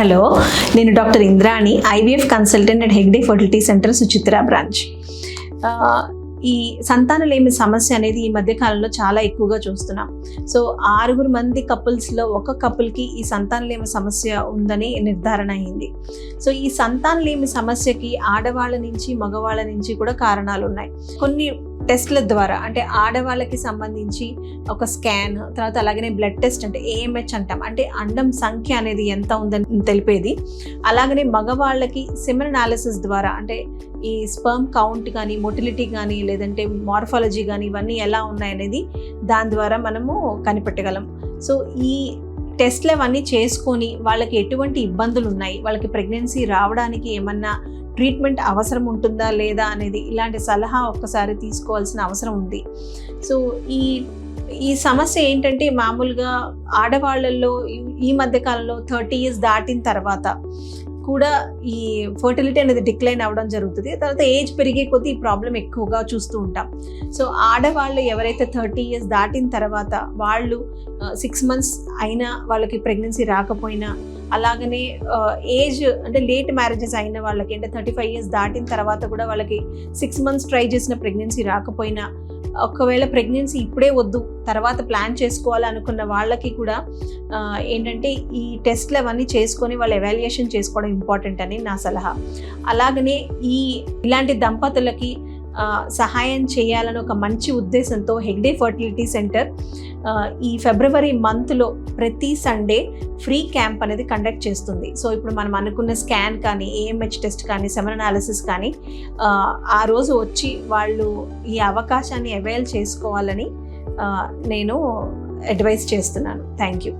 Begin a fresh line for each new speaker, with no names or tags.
Hello, నేను doctor Indrani, IVF consultant at Hegde fertility centre, Suchitra branch. ఈ సంతానలేమి సమస్య అనేది ఈ మధ్య కాలంలో చాలా ఎక్కువగా చూస్తున్నాం. సో 6 మంది కపుల్స్లో ఒక కపుల్కి ఈ సంతానలేమి సమస్య ఉందని నిర్ధారణ అయింది. సో ఈ సంతానలేమి సమస్యకి ఆడవాళ్ళ నుంచి మగవాళ్ళ నుంచి కూడా కారణాలు ఉన్నాయి. కొన్ని టెస్ట్ల ద్వారా, అంటే ఆడవాళ్ళకి సంబంధించి ఒక స్కాన్, తర్వాత అలాగనే బ్లడ్ టెస్ట్, అంటే ఏఎంహెచ్ అంటాం, అంటే అండం సంఖ్య అనేది ఎంత ఉందని తెలిపేది. అలాగనే మగవాళ్ళకి సెమెన్ అనాలిసిస్ ద్వారా, అంటే ఈ స్పర్మ్ కౌంట్ కానీ, మొటిలిటీ కానీ, లేదంటే మార్ఫాలజీ కానీ, ఇవన్నీ ఎలా ఉన్నాయనేది దాని ద్వారా మనము కనిపెట్టగలం. సో ఈ టెస్ట్లు అవన్నీ చేసుకొని వాళ్ళకి ఎటువంటి ఇబ్బందులు ఉన్నాయి, వాళ్ళకి ప్రెగ్నెన్సీ రావడానికి ఏమన్నా ట్రీట్మెంట్ అవసరం ఉంటుందా లేదా అనేది, ఇలాంటి సలహా ఒక్కసారి తీసుకోవాల్సిన అవసరం ఉంది. సో ఈ సమస్య ఏంటంటే, మామూలుగా ఆడవాళ్ళల్లో ఈ మధ్యకాలంలో 30 years దాటిన తర్వాత కూడా ఈ ఫర్టిలిటీ అనేది డిక్లైన్ అవ్వడం జరుగుతుంది. తర్వాత ఏజ్ పెరిగే కొద్దీ ఈ ప్రాబ్లం ఎక్కువగా చూస్తూ ఉంటాం. సో ఆడవాళ్ళు ఎవరైతే 30 years దాటిన తర్వాత వాళ్ళు 6 months అయినా వాళ్ళకి ప్రెగ్నెన్సీ రాకపోయినా, అలాగనే ఏజ్ అంటే లేట్ మ్యారేజెస్ అయిన వాళ్ళకి, అంటే 35 years దాటిన తర్వాత కూడా వాళ్ళకి 6 months ట్రై చేసిన ప్రెగ్నెన్సీ రాకపోయినా, ఒకవేళ ప్రెగ్నెన్సీ ఇప్పుడే వద్దు తర్వాత ప్లాన్ చేసుకోవాలనుకున్న వాళ్ళకి కూడా ఏంటంటే ఈ టెస్ట్లు అవన్నీ చేసుకొని వాళ్ళు ఎవాల్యుయేషన్ చేసుకోవడం ఇంపార్టెంట్ అని నా సలహా. అలాగనే ఇలాంటి దంపతులకి సహాయం చేయాలని ఒక మంచి ఉద్దేశంతో హెగ్డే ఫర్టిలిటీ సెంటర్ ఈ ఫిబ్రవరి మంత్లో ప్రతి సండే ఫ్రీ క్యాంప్ అనేది కండక్ట్ చేస్తుంది. సో ఇప్పుడు మనం అనుకున్న స్కాన్ కానీ, ఏఎంహెచ్ టెస్ట్ కానీ, సెమెన్ అనాలిసిస్ కానీ ఆ రోజు వచ్చి వాళ్ళు ఈ అవకాశాన్ని అవైల్ చేసుకోవాలని నేను అడ్వైస్ చేస్తున్నాను. Thank you.